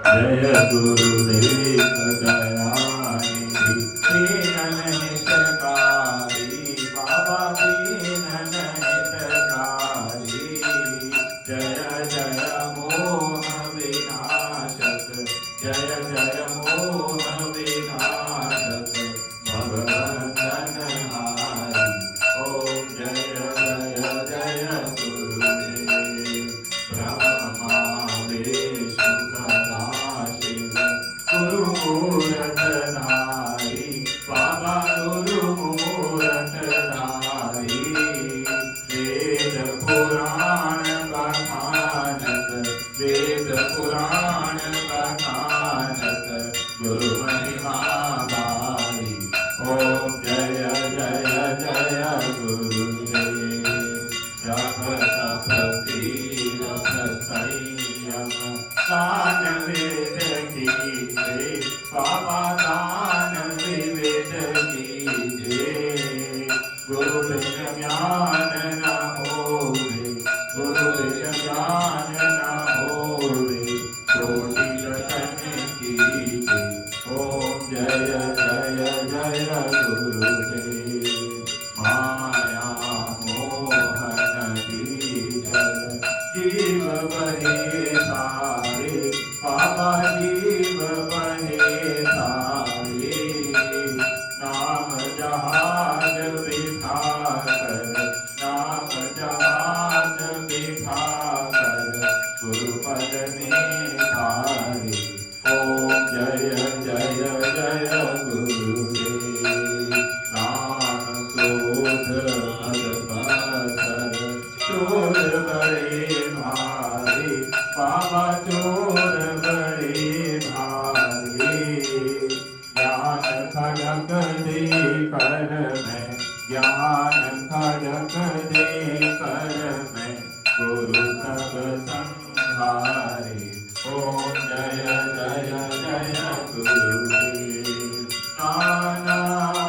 जय गुरुदेव दयानिधि दीनन हितकारी बाबा दीनन हितकारी जय जय मोह विनाशक जय जय मोह विनाशक भगवंतन हारी ओम जय जय जय गुरुदेव ब्रह्मा विष्णु सदाशिव गुरु मूरत धारी बाबा गुरु मूरत धारी वेद पुराण कथानक वेद पुराण कथानक गुरु महिमा गाई ओम जय जय जय गुरुदेव जप तप तीरथ संयम दान वेद कीजे बाबा दान विवेद कीजे गुरु बिन ज्ञान न होवे गुरु बिन ज्ञान न होवे कोटि रतन कीजे ओम जय जय जय गुरुदेव माया मोहन दीजल जीव बहे सारे बाबा जीव बहे सारे नाम जहाज बिठा कर नाम जहाज बिठा कर गुरु पद में धारे ओम जय जय जय गुरुदेव राम क्रोध मद बसर चोर बड़े भारी बाबा चोर बड़े भारी ज्ञान खड़क दे कर में ज्ञान खड़क दे कर में गुरु सब संहारे ओम जय जय जय गुरुदेव नाना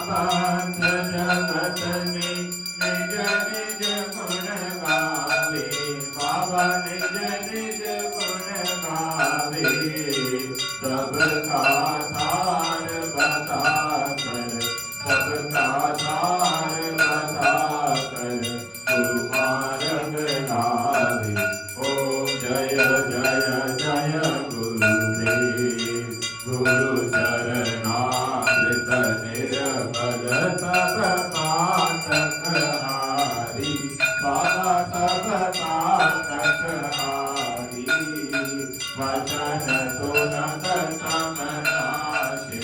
पंथ जगत में निज निज गुण गावे बाबा निज निज गुण गावे सबका सार बता कर सबका सार बता कर गुरु मार्ग लावे ओम जय जय जय गुरुदेव गुरु चरणामृत निर्मल सब पातक हारी बाबा सब पातक हारी वचन सुनत समनाशे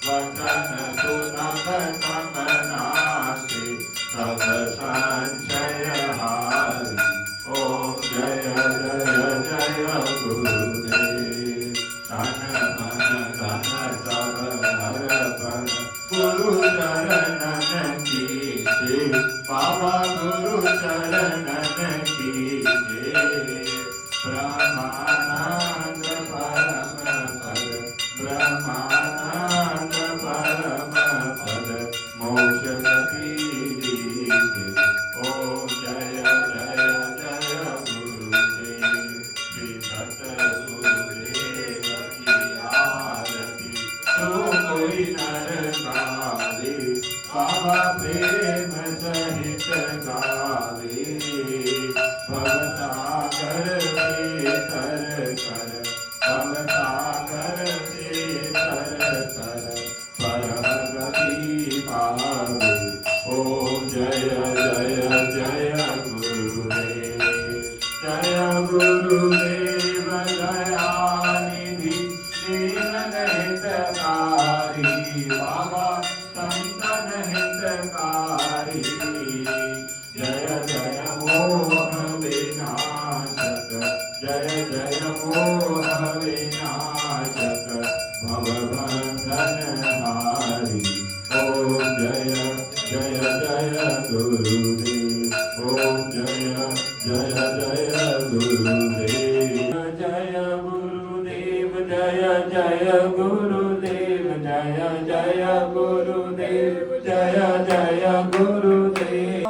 वचन सुनत समनाशे सब संशय हारी ओम जय जय जय गुरुदेव तन मन धन सब अर्पण गुरु चरणन कीजे बाबा गुरु चरणन कीजे ब्रह्मानंद परम पद ब्रह्मानंद परम पद मोक्ष गति दीजे ओम जय जय जय गुरुदेव श्री सत गुरुदेव की आरती जो कोई नर गावे बाबा प्रेम सहित गावे भवसागर से तर कर भवसागर से तर कर परम गति पावे ओम जय जय जय गुरुदेव जय गुरुदेव दयानिधि दीनन हितकारी बाबा संतन हितकारी जय जय मोह विनाशक जय जय मोह विनाशक भवबंधन हारी ओम जय जय जय गुरुदेव ओम जय जय जय गुरुदेव जय गुरुदेव जय जय गुरुदेव जय जय गुरुदेव जय जय गुरुदेव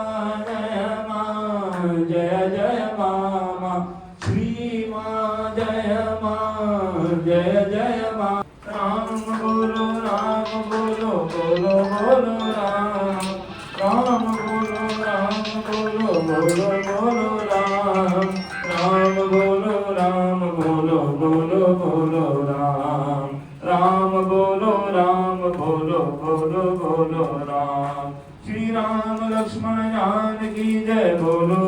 जय जय मामा श्री माँ जय माँ जय जय मा राम बोलो बोलो बोलो राम राम बोलो बोलो बोलो राम राम बोलो बोलो राम राम बोलो बोलो राम श्री राम लक्ष्मण जानकी जय बोलो।